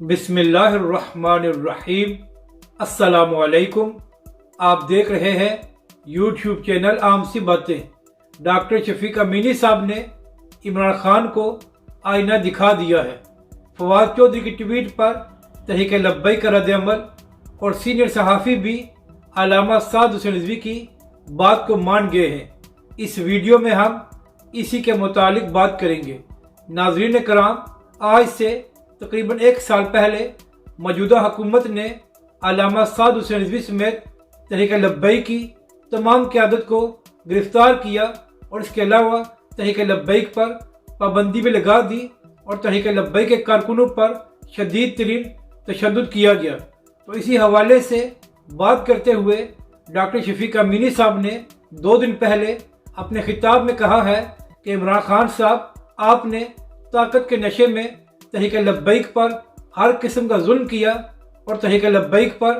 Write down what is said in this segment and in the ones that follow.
बिस्मिल्लाहिर्रहमानिर्रहीम। अस्सलामुअलैकुम। आप देख रहे हैं यूट्यूब चैनल आम सी बातें। डॉक्टर शफीक अमीनी साहब ने इमरान खान को आईना दिखा दिया है। फवाद चौधरी की ट्वीट पर तहरीक लब्बैक का रद्द-ए-अमल और सीनियर सहाफ़ी भी अल्लामा साद हुसैन रिज़वी की बात को मान गए हैं। इस वीडियो में हम इसी के मुतालिक बात करेंगे। नाज़रीन कराम, आज से तकरीबन एक साल पहले मौजूदा हुकूमत ने अल्लामा साद हुसैन रिज़वी समेत तहरीक लब्बैक की तमाम क़यादत को गिरफ्तार किया और इसके अलावा तहरीक लब्बैक पर पाबंदी भी लगा दी और तहरीक लब्बैक के कारकुनों पर शदीद तरीन तशद्दुद किया गया। तो इसी हवाले से बात करते हुए डॉक्टर शफीक अमीनी साहब ने 2 दिन पहले अपने खिताब में कहा है कि इमरान खान साहब, आपने ताकत के नशे में तहरीक लब्बैक पर हर किस्म का जुल्म किया और तहरीक लब्बैक पर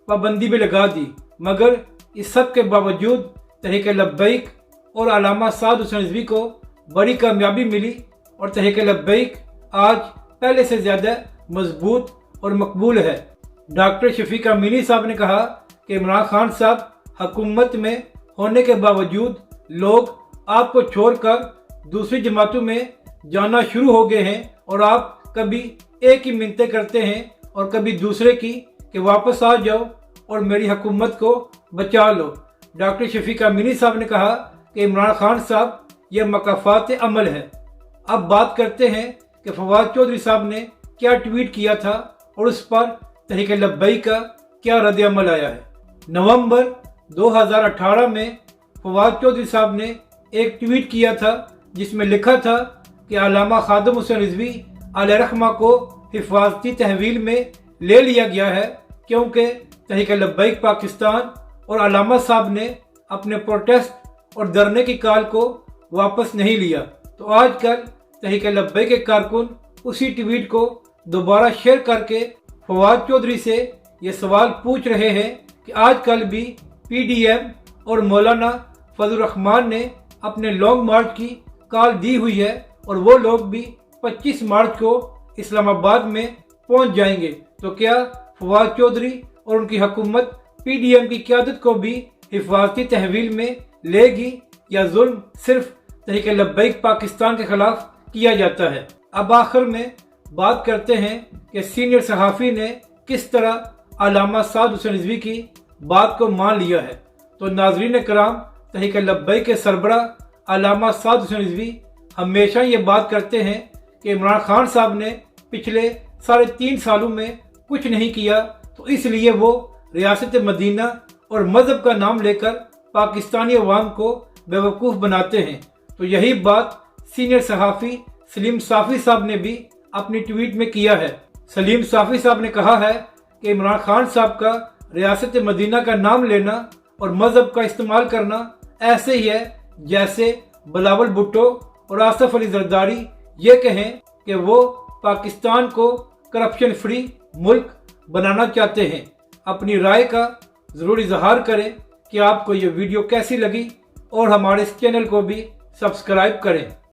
पाबंदी भी लगा दी, मगर इस सब के बावजूद तहरीक लब्बैक और अल्लामा साद हुसैन रिज़वी को बड़ी कामयाबी मिली और तहरीक लब्बैक आज पहले से ज़्यादा मजबूत और मकबूल है। डॉक्टर शफीक अमीनी साहब ने कहा कि इमरान खान साहब, हुकूमत में होने के बावजूद लोग आपको छोड़कर दूसरी जमातों में जाना शुरू हो गए हैं और आप कभी एक ही मिन्नतें करते हैं और कभी दूसरे की कि वापस आ जाओ और मेरी हुकूमत को बचा लो। डॉक्टर शफीक अमीनी साहब ने कहा कि इमरान खान साहब, यह मकाफात अमल है। अब बात करते हैं कि फवाद चौधरी साहब ने क्या ट्वीट किया था और उस पर तहरीक लब्बैक का क्या रद्द अमल आया है। नवंबर 2018 में फवाद चौधरी साहब ने एक ट्वीट किया था जिसमें लिखा था कि अल्लामा खादिम हुसैन रिज़वी अलैहिर्रहमा को हिफाजती तहवील में ले लिया गया है क्योंकि तहरीक लब्बैक पाकिस्तान और अल्लामा साहब ने अपने प्रोटेस्ट और धरने की कॉल को वापस नहीं लिया। तो आजकल तहरीक लब्बैक के कारकुन उसी ट्वीट को दोबारा शेयर करके फवाद चौधरी से ये सवाल पूछ रहे हैं कि आजकल भी PDM और मौलाना फजल रहमान ने अपने लॉन्ग मार्च की कॉल दी हुई है और वो लोग भी 25 मार्च को इस्लामाबाद में पहुंच जाएंगे। तो क्या फवाद चौधरी और उनकी हुकूमत PDM की क़यादत को भी हिफाजती तहवील में लेगी या जुल्म सिर्फ तहरीक लब्बैक पाकिस्तान के खिलाफ किया जाता है। अब आखिर में बात करते हैं कि सीनियर सहाफ़ी ने किस तरह अल्लामा साद हुसैन रिज़वी की बात को मान लिया है। तो नाज़रीन कराम, तहरीक लब्बैक के सरबराह अल्लामा साद हुसैन रिज़वी हमेशा ये बात करते हैं कि इमरान खान साहब ने पिछले 3.5 सालों में कुछ नहीं किया, तो इसलिए वो रियासत मदीना और मज़हब का नाम लेकर पाकिस्तानी अवाम को बेवकूफ़ बनाते हैं। तो यही बात सीनियर सहाफ़ी सलीम साफ़ी साहब ने भी अपनी ट्वीट में किया है। सलीम साफ़ी साहब ने कहा है कि इमरान खान साहब का रियासत मदीना का नाम लेना और मज़हब का इस्तेमाल करना ऐसे ही है जैसे बिलावल भुट्टो और आसिफ अली जरदारी ये कहें कि वो पाकिस्तान को करप्शन फ्री मुल्क बनाना चाहते हैं। अपनी राय का ज़रूर इजहार करें कि आपको ये वीडियो कैसी लगी और हमारे इस चैनल को भी सब्सक्राइब करें।